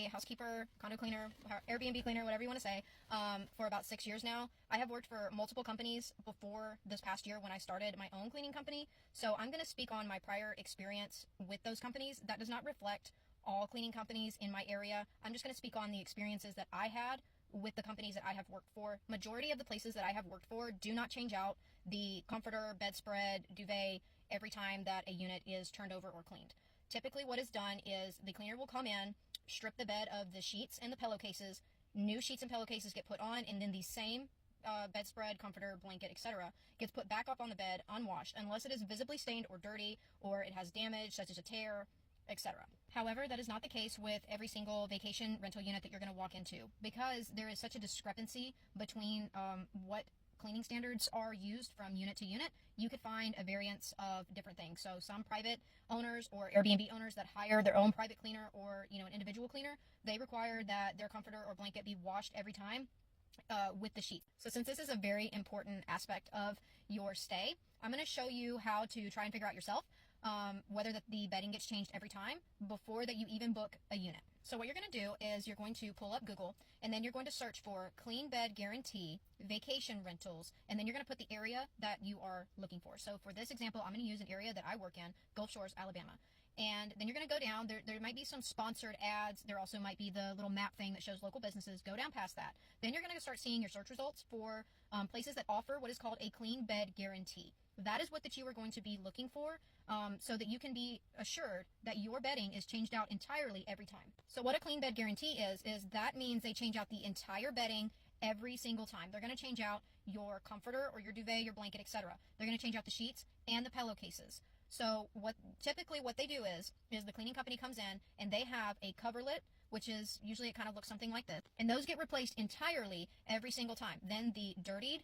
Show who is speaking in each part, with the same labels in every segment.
Speaker 1: a housekeeper, condo cleaner, Airbnb cleaner, whatever you want to say, for about 6 years now. I have worked for multiple companies before this past year when I started my own cleaning company. So I'm going to speak on my prior experience with those companies. That does not reflect all cleaning companies in my area. I'm just going to speak on the experiences that I had with the companies that I have worked for. Majority of the places that I have worked for do not change out the comforter, bedspread, duvet every time that a unit is turned over or cleaned. Typically what is done is the cleaner will come in, strip the bed of the sheets and the pillowcases, new sheets and pillowcases get put on, and then the same bedspread, comforter, blanket, etc. gets put back up on the bed unwashed unless it is visibly stained or dirty or it has damage such as a tear, etc. However, that is not the case with every single vacation rental unit that you're going to walk into, because there is such a discrepancy between what cleaning standards are used from unit to unit. You could find a variance of different things. So some private owners or Airbnb owners that hire their own private cleaner or an individual cleaner, they require that their comforter or blanket be washed every time with the sheet. So since this is a very important aspect of your stay, I'm going to show you how to try and figure out yourself whether the bedding gets changed every time before that you even book a unit. So what you're going to do is you're going to pull up Google, and then you're going to search for clean bed guarantee, vacation rentals, and then you're going to put the area that you are looking for. So for this example, I'm going to use an area that I work in, Gulf Shores, Alabama. And then you're going to go down. There might be some sponsored ads. There also might be the little map thing that shows local businesses. Go down past that. Then you're going to start seeing your search results for places that offer what is called a clean bed guarantee. That is what that you are going to be looking for, so that you can be assured that your bedding is changed out entirely every time. So what a clean bed guarantee is that means they change out the entire bedding every single time. They're going to change out your comforter or your duvet, your blanket, etc. They're going to change out the sheets and the pillowcases. So typically what they do is the cleaning company comes in and they have a coverlet, which is usually it kind of looks something like this, and those get replaced entirely every single time. Then the dirtied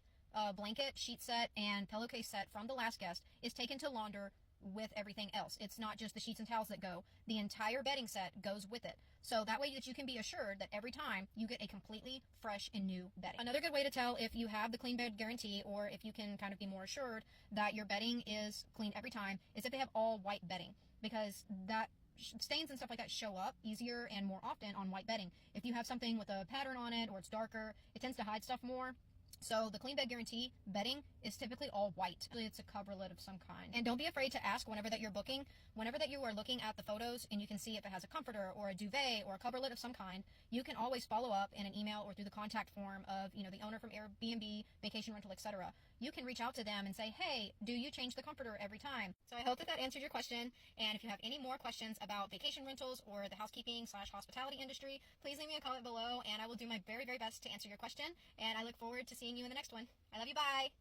Speaker 1: blanket, sheet set, and pillowcase set from the last guest is taken to launder with everything else. It's not just the sheets and towels that go. The entire bedding set goes with it. So that way that you can be assured that every time you get a completely fresh and new bedding. Another good way to tell if you have the clean bed guarantee, or if you can kind of be more assured that your bedding is cleaned every time, is if they have all white bedding, because that stains and stuff like that show up easier and more often on white bedding. If you have something with a pattern on it or it's darker, it tends to hide stuff more. So the clean bed guarantee bedding is typically all white. It's a coverlet of some kind. And don't be afraid to ask whenever that you're booking, whenever that you are looking at the photos and you can see if it has a comforter or a duvet or a coverlet of some kind, you can always follow up in an email or through the contact form of, the owner from Airbnb, vacation rental, etc. You can reach out to them and say, hey, do you change the comforter every time? So I hope that answered your question. And if you have any more questions about vacation rentals or the housekeeping/hospitality industry, please leave me a comment below and I will do my very, very best to answer your question. And I look forward to seeing you in the next one. I love you. Bye.